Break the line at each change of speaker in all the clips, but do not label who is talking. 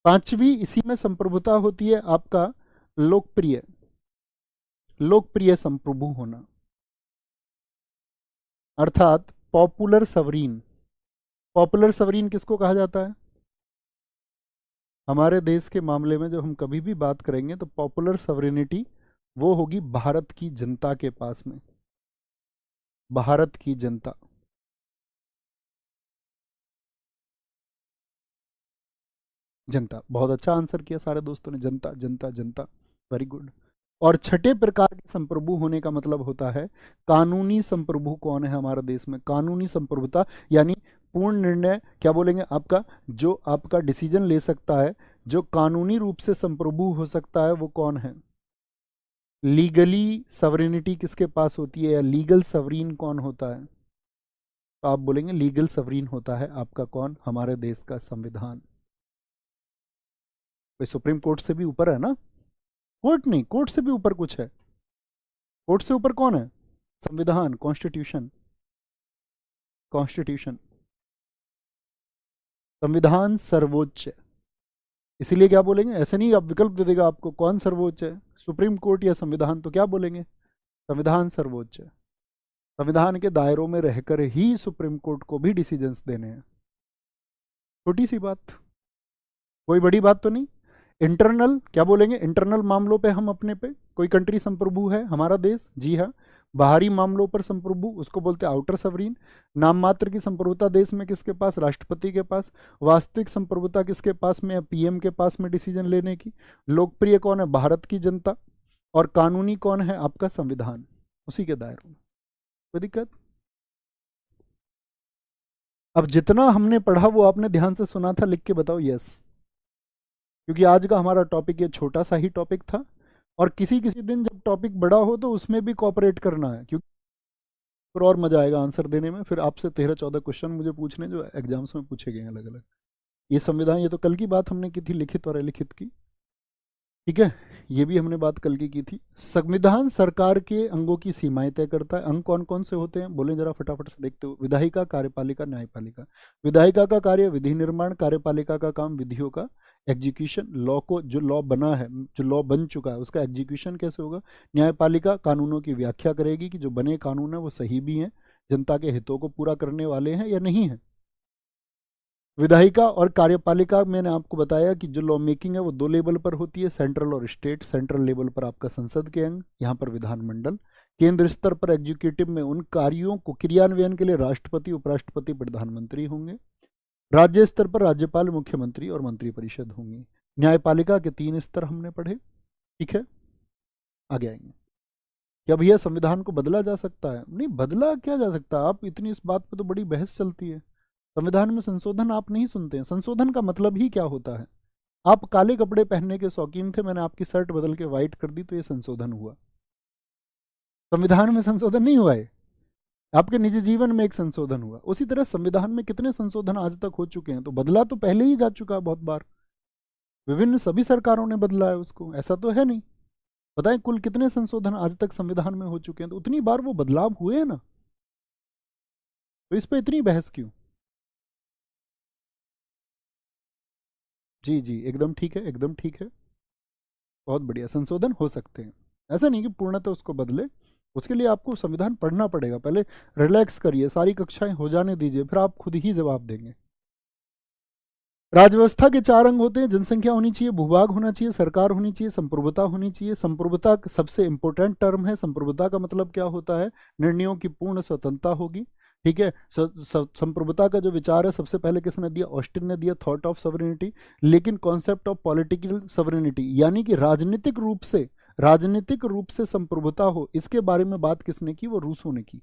पांचवी इसी में संप्रभुता होती है आपका लोकप्रिय, लोकप्रिय संप्रभु होना, अर्थात पॉपुलर सवरीन। पॉपुलर सवरीन किसको कहा जाता है? हमारे देश के मामले में जब हम कभी भी बात करेंगे तो पॉपुलर सवरेनिटी वो होगी भारत की जनता के पास में, भारत की जनता। जनता, बहुत अच्छा आंसर किया सारे दोस्तों ने, जनता जनता जनता, वेरी गुड। और छठे प्रकार के संप्रभु होने का मतलब होता है कानूनी संप्रभु। कौन है हमारे देश में? कानूनी संप्रभुता, यानी पूर्ण निर्णय, क्या बोलेंगे आपका, जो आपका डिसीजन ले सकता है, जो कानूनी रूप से संप्रभु हो सकता है, वो कौन है? लीगली सवरेनिटी किसके पास होती है, या लीगल सवरीन कौन होता है? तो आप बोलेंगे लीगल सवरीन होता है आपका कौन? हमारे देश का संविधान। भाई सुप्रीम कोर्ट से भी ऊपर है ना? कोर्ट नहीं, कोर्ट से भी ऊपर कुछ है। कोर्ट से ऊपर कौन है? संविधान, कॉन्स्टिट्यूशन, कॉन्स्टिट्यूशन। संविधान सर्वोच्च है। इसीलिए क्या बोलेंगे, ऐसे नहीं आप विकल्प दे देगा आपको कौन सर्वोच्च है, सुप्रीम कोर्ट या संविधान, तो क्या बोलेंगे? संविधान सर्वोच्च है। संविधान के दायरों में रहकर ही सुप्रीम कोर्ट को भी डिसीजंस देने हैं। छोटी सी बात, कोई बड़ी बात तो नहीं। इंटरनल, क्या बोलेंगे, इंटरनल मामलों पे हम अपने पे कोई कंट्री संप्रभु है हमारा देश, जी हाँ। बाहरी मामलों पर संप्रभु उसको बोलते हैं आउटर सवरीन। नाम मात्र की संप्रभुता देश में किसके पास? राष्ट्रपति के पास। वास्तविक संप्रभुता किसके पास में? पीएम के पास में डिसीजन लेने की। लोकप्रिय कौन है? भारत की जनता। और कानूनी कौन है? आपका संविधान, उसी के दायरों में। कोई दिक्कत? अब जितना हमने पढ़ा वो आपने ध्यान से सुना था, लिख के बताओ यस। क्योंकि आज का हमारा टॉपिक ये छोटा सा ही टॉपिक था, और किसी किसी दिन जब टॉपिक बड़ा हो तो उसमें भी कॉपरेट करना है, क्योंकि फिर और मजा आएगा आंसर देने में। फिर आपसे 13-14 क्वेश्चन मुझे पूछने जो एग्जाम्स में पूछे गए हैं अलग अलग। ये संविधान, ये तो कल की बात हमने की थी, लिखित और अलिखित की, ठीक है। ये भी हमने बात कल की थी। संविधान सरकार के अंगों की सीमाएं तय करता है। अंग कौन कौन से होते हैं बोले जरा फटाफट से देखते हो। विधायिका, कार्यपालिका, न्यायपालिका। विधायिका का कार्य विधि निर्माण, कार्यपालिका का काम विधियों का एग्जीक्यूशन, लॉ को, जो लॉ बना है, जो लॉ बन चुका है उसका एग्जीक्यूशन कैसे होगा। न्यायपालिका कानूनों की व्याख्या करेगी कि जो बने कानून है वो सही भी हैं, जनता के हितों को पूरा करने वाले हैं या नहीं है। विधायिका और कार्यपालिका, मैंने आपको बताया कि जो लॉ मेकिंग है वो दो लेवल पर होती है, सेंट्रल और स्टेट। सेंट्रल लेवल पर आपका संसद के अंग, यहाँ पर विधानमंडल। केंद्र स्तर पर एग्जीक्यूटिव में उन कार्यों को क्रियान्वयन के लिए राष्ट्रपति, उपराष्ट्रपति, प्रधानमंत्री होंगे। राज्य स्तर पर राज्यपाल, मुख्यमंत्री और मंत्रिपरिषद होंगी। न्यायपालिका के 3 स्तर हमने पढ़े, ठीक है। आगे आएंगे। क्या भैया संविधान को बदला जा सकता है? नहीं, बदला क्या जा सकता है? आप इतनी, इस बात पे तो बड़ी बहस चलती है। संविधान में संशोधन आप नहीं सुनते हैं। संशोधन का मतलब ही क्या होता है? आप काले कपड़े पहनने के शौकीन थे, मैंने आपकी शर्ट बदल के व्हाइट कर दी तो ये संशोधन हुआ। संविधान में संशोधन नहीं हुआ है, आपके निजी जीवन में एक संशोधन हुआ। उसी तरह संविधान में कितने संशोधन आज तक हो चुके हैं? तो बदला तो पहले ही जा चुका है बहुत बार, विभिन्न सभी सरकारों ने बदला है उसको, ऐसा तो है नहीं। बताएं कुल कितने संशोधन आज तक संविधान में हो चुके हैं? तो उतनी बार वो बदलाव हुए हैं ना, तो इस पर इतनी बहस क्यों? जी जी, एकदम ठीक है, एकदम ठीक है, बहुत बढ़िया। संशोधन हो सकते हैं, ऐसा नहीं कि पूर्णतः उसको बदले। उसके लिए आपको संविधान पढ़ना पड़ेगा पहले। रिलैक्स करिए, सारी कक्षाएं हो जाने दीजिए, फिर आप खुद ही जवाब देंगे। राजव्यवस्था के 4 अंग होते हैं। जनसंख्या होनी चाहिए, भूभाग होना चाहिए, सरकार होनी चाहिए, संप्रभुता होनी चाहिए। संप्रभुता सबसे इंपॉर्टेंट टर्म है। संप्रभुता का मतलब क्या होता है? निर्णयों की पूर्ण स्वतंत्रता होगी, ठीक है। संप्रभुता का जो विचार है सबसे पहले किसने दिया? ऑस्टिन ने दिया, थॉट ऑफ सॉवरेनिटी। लेकिन कॉन्सेप्ट ऑफ पॉलिटिकल सॉवरेनिटी, यानी कि राजनीतिक रूप से संप्रभुता हो, इसके बारे में बात किसने की? वो रूसों ने की।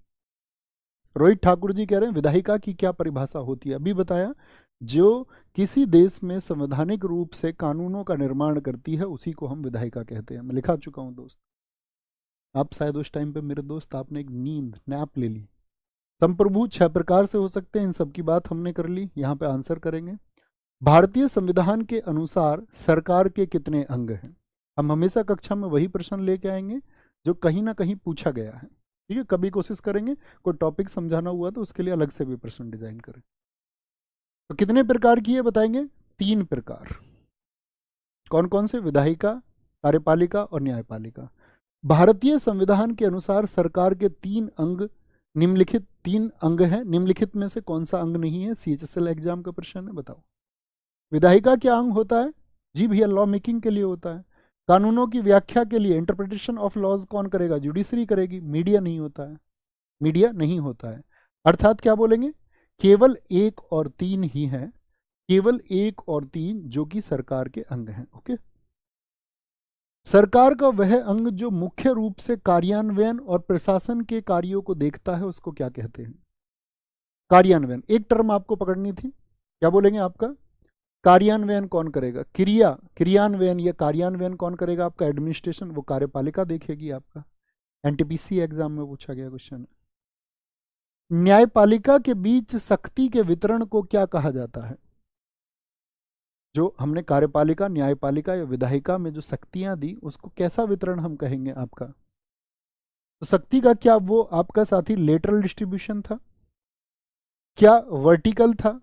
रोहित ठाकुर जी कह रहे हैं विधायिका की क्या परिभाषा होती है? अभी बताया, जो किसी देश में संवैधानिक रूप से कानूनों का निर्माण करती है उसी को हम विधायिका कहते हैं। मैं लिखा चुका हूं दोस्त, आप शायद उस टाइम पे मेरे दोस्त आपने एक नींद नैप ले ली। संप्रभु 6 प्रकार से हो सकते हैं, इन सब की बात हमने कर ली, यहाँ पे आंसर करेंगे। भारतीय संविधान के अनुसार सरकार के कितने अंग हैं? हम हमेशा कक्षा में वही प्रश्न लेके आएंगे जो कहीं ना कहीं पूछा गया है, ठीक है। कभी कोशिश करेंगे कोई टॉपिक समझाना हुआ तो उसके लिए अलग से भी प्रश्न डिजाइन करें। तो कितने प्रकार की है बताएंगे? 3 प्रकार। कौन कौन से? विधायिका, कार्यपालिका और न्यायपालिका। भारतीय संविधान के अनुसार सरकार के 3 अंग निम्नलिखित 3 अंग हैं, निम्नलिखित में से कौन सा अंग नहीं है? CHSL एग्जाम का प्रश्न है, बताओ। विधायिका क्या अंग होता है? जी भैया, लॉ मेकिंग के लिए होता है। कानूनों की व्याख्या के लिए, इंटरप्रिटेशन ऑफ लॉज कौन करेगा? जुडिशरी करेगी। मीडिया नहीं होता है, मीडिया नहीं होता है। अर्थात क्या बोलेंगे? केवल 1 और 3 ही है, केवल 1 और 3 जो कि सरकार के अंग हैं। ओके। सरकार का वह अंग जो मुख्य रूप से कार्यान्वयन और प्रशासन के कार्यों को देखता है उसको क्या कहते हैं? कार्यान्वयन। एक टर्म आपको पकड़नी थी, क्या बोलेंगे आपका? कार्यान्वयन कौन करेगा? क्रियान्वयन या कार्यान्वयन कौन करेगा? आपका एडमिनिस्ट्रेशन, वो कार्यपालिका देखेगी आपका। NTPC एग्जाम में पूछा गया क्वेश्चन है। न्यायपालिका के बीच शक्ति के वितरण को क्या कहा जाता है? जो हमने कार्यपालिका, न्यायपालिका या विधायिका में जो शक्तियां दी उसको कैसा वितरण हम कहेंगे आपका? तो शक्ति का क्या वो आपका साथी लेटरल डिस्ट्रीब्यूशन था? क्या वर्टिकल था?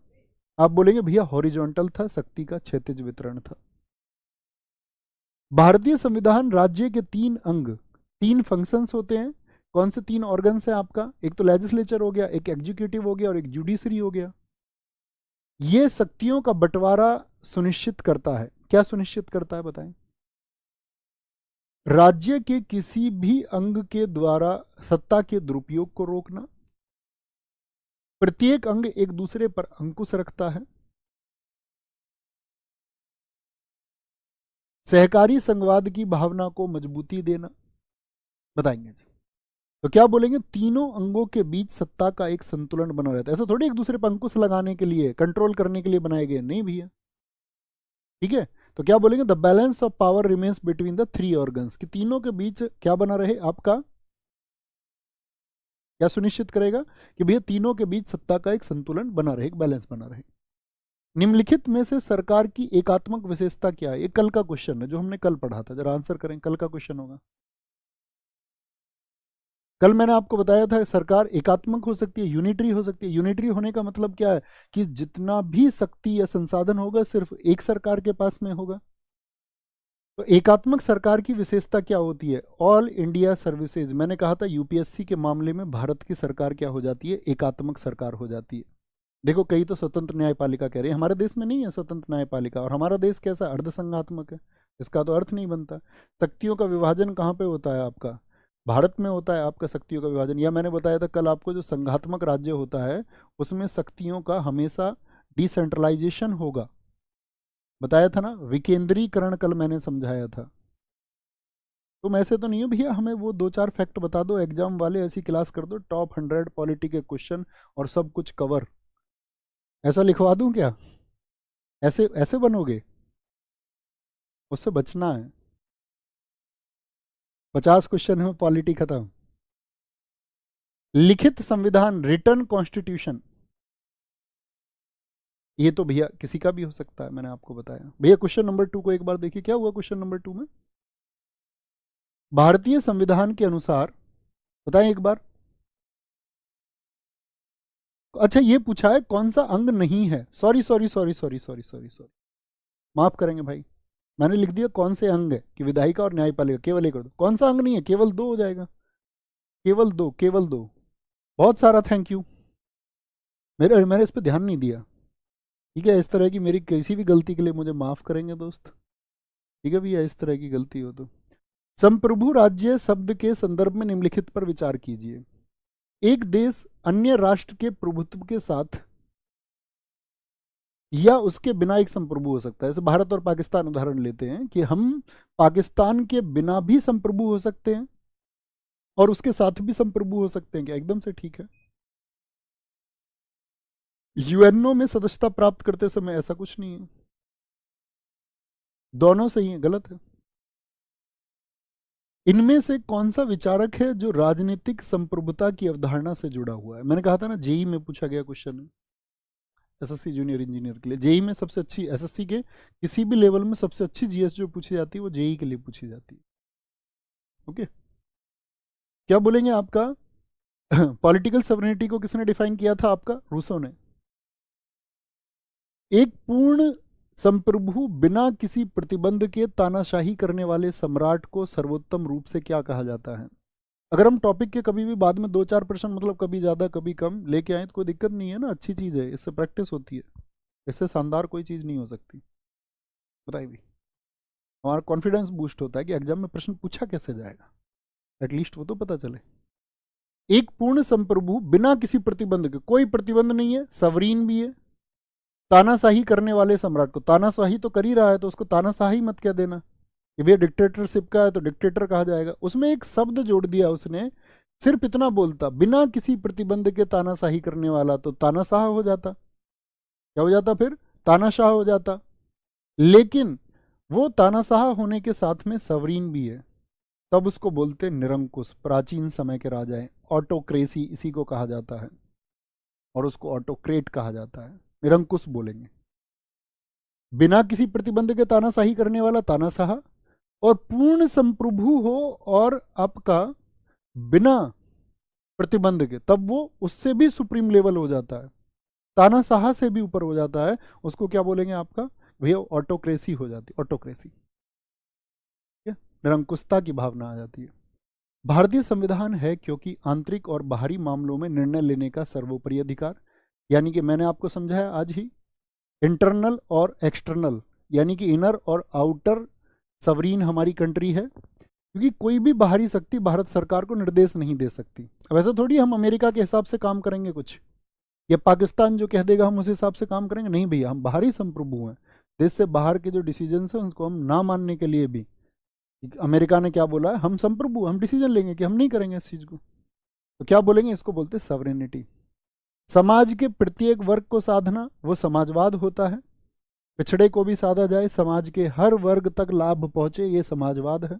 आप बोलेंगे भैया हॉरिजॉन्टल था, शक्ति का क्षैतिज वितरण था। भारतीय संविधान राज्य के 3 अंग, 3 फंक्शंस होते हैं। कौन से 3 ऑर्गन्स हैं आपका? एक तो लेजिस्लेचर हो गया, एक एग्जीक्यूटिव हो गया और एक जुडिशरी हो गया। ये शक्तियों का बंटवारा सुनिश्चित करता है। क्या सुनिश्चित करता है बताएं? राज्य के किसी भी अंग के द्वारा सत्ता के दुरुपयोग को रोकना। प्रत्येक अंग एक दूसरे पर अंकुश रखता है। सहकारी संघवाद की भावना को मजबूती देना। बताएंगे जी। तो क्या बोलेंगे? तीनों अंगों के बीच सत्ता का एक संतुलन बना रहता है। ऐसा थोड़ी एक दूसरे पर अंकुश लगाने के लिए, कंट्रोल करने के लिए बनाए गए, नहीं भैया। ठीक है। तो क्या बोलेंगे? The balance of power remains between the 3 organs, कि तीनों के बीच क्या बना रहे आपका? क्या सुनिश्चित करेगा? कि भैया तीनों के बीच सत्ता का एक संतुलन बना रहे, एक बैलेंस बना रहे। निम्नलिखित में से सरकार की एकात्मक विशेषता क्या है? ये कल का क्वेश्चन है जो हमने कल पढ़ा था, जरा आंसर करें। कल का क्वेश्चन होगा। कल मैंने आपको बताया था सरकार एकात्मक हो सकती है, यूनिटरी हो सकती है। यूनिटरी होने का मतलब क्या है? कि जितना भी शक्ति या संसाधन होगा सिर्फ एक सरकार के पास में होगा। तो एकात्मक सरकार की विशेषता क्या होती है? All India services. मैंने कहा था यूपीएससी के मामले में भारत की सरकार क्या हो जाती है? एकात्मक सरकार हो जाती है। देखो, कई तो स्वतंत्र न्यायपालिका कह रहे हैं, हमारे देश में नहीं है स्वतंत्र न्यायपालिका। और हमारा देश कैसा? अर्धसंघात्मक है। इसका तो अर्थ नहीं बनता। शक्तियों का विभाजन कहाँ पे होता है आपका? भारत में होता है आपका शक्तियों का विभाजन। या मैंने बताया था कल आपको, जो संघात्मक राज्य होता है उसमें शक्तियों का हमेशा डिसेंट्रलाइजेशन होगा। बताया था ना, विकेंद्रीकरण कल मैंने समझाया था। तुम ऐसे तो नहीं हो भैया, हमें वो 2-4 फैक्ट बता दो, एग्जाम वाले ऐसी क्लास कर दो, टॉप 100 पॉलिटी के क्वेश्चन और सब कुछ कवर। ऐसा लिखवा दूं क्या? ऐसे ऐसे बनोगे? उससे बचना है। 50 क्वेश्चन में पॉलिटी खत्म। लिखित संविधान, रिटर्न कॉन्स्टिट्यूशन, ये तो भैया किसी का भी हो सकता है, मैंने आपको बताया। भैया क्वेश्चन नंबर 2 को एक बार देखिए, क्या हुआ क्वेश्चन नंबर 2 में? भारतीय संविधान के अनुसार, बताएं एक बार। अच्छा, ये पूछा है कौन सा अंग नहीं है। Sorry sorry sorry sorry sorry sorry sorry, माफ करेंगे भाई, मैंने लिख दिया कौन से अंग है, कि विधायिका और न्यायपालिका, केवल एक कर दो। कौन सा अंग नहीं है? केवल 2 हो जाएगा। केवल 2, केवल 2। बहुत सारा थैंक यू। मैंने इस पर ध्यान नहीं दिया। ठीक है, इस तरह की मेरी किसी भी गलती के लिए मुझे माफ करेंगे दोस्त। ठीक है भैया, इस तरह की गलती हो तो। संप्रभु राज्य शब्द के संदर्भ में निम्नलिखित पर विचार कीजिए। एक देश अन्य राष्ट्र के प्रभुत्व के साथ या उसके बिना एक संप्रभु हो सकता है। जैसे भारत और पाकिस्तान उदाहरण लेते हैं, कि हम पाकिस्तान के बिना भी संप्रभु हो सकते हैं और उसके साथ भी संप्रभु हो सकते हैं। क्या एकदम से ठीक है? यूएनओ में सदस्यता प्राप्त करते समय ऐसा कुछ नहीं है। दोनों सही है, गलत है। इनमें से कौन सा विचारक है जो राजनीतिक संप्रभुता की अवधारणा से जुड़ा हुआ है? मैंने कहा था ना, जेई में पूछा गया क्वेश्चन है, एसएससी जूनियर इंजीनियर के लिए। जेई में सबसे अच्छी, एसएससी के किसी भी लेवल में सबसे अच्छी जीएस जो पूछी जाती है वो जेई के लिए पूछी जाती है। ओके। क्या बोलेंगे आपका? पॉलिटिकल सॉवरेनिटी को किसने डिफाइन किया था? आपका रूसो ने। एक पूर्ण संप्रभु बिना किसी प्रतिबंध के तानाशाही करने वाले सम्राट को सर्वोत्तम रूप से क्या कहा जाता है? अगर हम टॉपिक के कभी भी बाद में 2-4 प्रश्न, मतलब कभी ज़्यादा कभी कम लेके आए तो कोई दिक्कत नहीं है ना, अच्छी चीज़ है, इससे प्रैक्टिस होती है। इससे शानदार कोई चीज़ नहीं हो सकती। बताइए भी, हमारा कॉन्फिडेंस बूस्ट होता है कि एग्जाम में प्रश्न पूछा कैसे जाएगा, एटलीस्ट वो तो पता चले। एक पूर्ण संप्रभु बिना किसी प्रतिबंध के, कोई प्रतिबंध नहीं है, सवरीन भी है, तानाशाही करने वाले सम्राट को, तानाशाही तो कर ही रहा है तो उसको तानाशाही मत क्या देना, कि भैया डिक्टेटरशिप का है तो डिक्टेटर कहा जाएगा। उसमें एक शब्द जोड़ दिया उसने, सिर्फ इतना बोलता बिना किसी प्रतिबंध के तानाशाही करने वाला, तो तानाशाह हो जाता। क्या हो जाता फिर? तानाशाह हो जाता। लेकिन वो तानाशाह होने के साथ में सवरीन भी है, तब उसको बोलते निरंकुश। प्राचीन समय के राजाएं, ऑटोक्रेसी इसी को कहा जाता है, और उसको ऑटोक्रेट कहा जाता है, निरंकुश बोलेंगे। बिना किसी प्रतिबंध के तानाशाही करने वाला तानाशाह, और पूर्ण संप्रभु हो और आपका बिना प्रतिबंध के, तब वो उससे भी सुप्रीम लेवल हो जाता है, तानाशाह से भी ऊपर हो जाता है। उसको क्या बोलेंगे आपका भैया? ऑटोक्रेसी हो जाती है, ऑटोक्रेसी, निरंकुशता की भावना आ जाती है। भारतीय संविधान है क्योंकि आंतरिक और बाहरी मामलों में निर्णय लेने का सर्वोपरि अधिकार, यानी कि मैंने आपको समझाया आज ही, इंटरनल और एक्सटर्नल, यानी कि इनर और आउटर सवरीन हमारी कंट्री है, क्योंकि कोई भी बाहरी शक्ति भारत सरकार को निर्देश नहीं दे सकती। अब ऐसा थोड़ी हम अमेरिका के हिसाब से काम करेंगे कुछ, या पाकिस्तान जो कह देगा हम उस हिसाब से काम करेंगे, नहीं भैया, हम बाहरी संप्रभु हैं। देश से बाहर के जो डिसीजन है उनको हम ना मानने के लिए भी, अमेरिका ने क्या बोला है, हम संप्रभु, हम डिसीजन लेंगे कि हम नहीं करेंगे इस चीज को, तो क्या बोलेंगे? इसको बोलते सॉवरेनिटी। समाज के प्रत्येक वर्ग को साधना, वो समाजवाद होता है। पिछड़े को भी साधा जाए, समाज के हर वर्ग तक लाभ पहुंचे, ये समाजवाद है।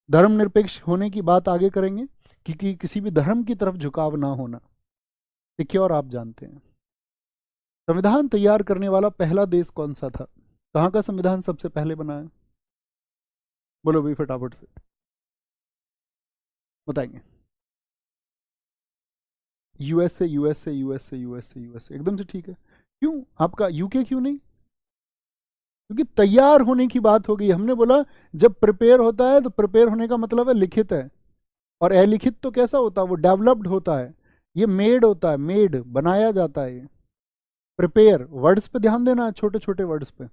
धर्मनिरपेक्ष होने की बात आगे करेंगे, क्योंकि किसी भी धर्म की तरफ झुकाव ना होना, सिक्योर आप जानते हैं। संविधान तैयार करने वाला पहला देश कौन सा था? कहाँ का संविधान सबसे पहले बना है? बोलो भाई फटाफट से बताएंगे। USA, USA, USA, USA, USA, एकदम से ठीक है। क्यों आपका यूके क्यों नहीं? क्योंकि तैयार होने की बात हो गई। हमने बोला जब प्रिपेयर होता है तो प्रिपेयर होने का मतलब है लिखित है, और अलिखित तो कैसा होता है? वो डेवलप्ड होता है। ये मेड होता है, मेड बनाया जाता है। प्रिपेयर वर्ड्स पे ध्यान देना, छोटे छोटे वर्ड्स पे,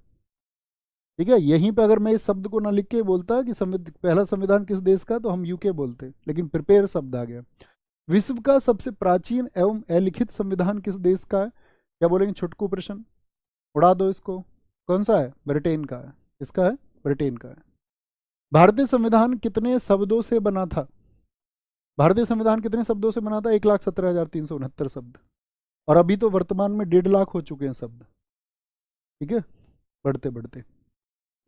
ठीक है। यहीं पे अगर मैं इस शब्द को ना लिख के बोलता कि पहला संविधान किस देश का, तो हम यूके बोलते, लेकिन प्रिपेयर शब्द आ गया। विश्व का सबसे प्राचीन एवं अलिखित संविधान किस देश का है? क्या बोलेंगे? छुटकू प्रश्न, उड़ा दो इसको। कौन सा है? ब्रिटेन का है। इसका है? ब्रिटेन का है। भारतीय संविधान कितने शब्दों से बना था? भारतीय संविधान कितने शब्दों से बना था? 1,17,369 शब्द, और अभी तो वर्तमान में 1.5 लाख हो चुके हैं शब्द, ठीक है, बढ़ते बढ़ते।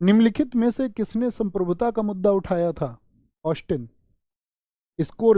निम्नलिखित में से किसने संप्रभुता का मुद्दा उठाया था? ऑस्टिन। स्कोर